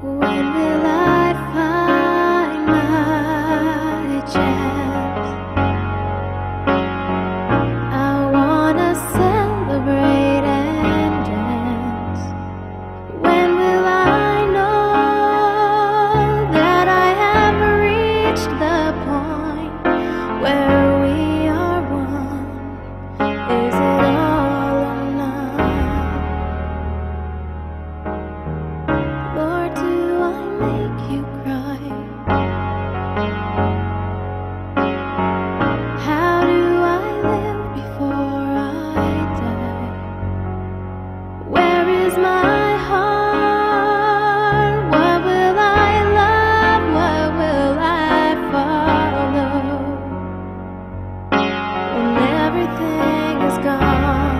When will I find my chance? I wanna celebrate and dance. When will I know that I have reached the point where we are one? Is it all or none? Lord, do I make you cry? How do I live before I die? Where is my heart? What will I love? What will I follow when everything is gone?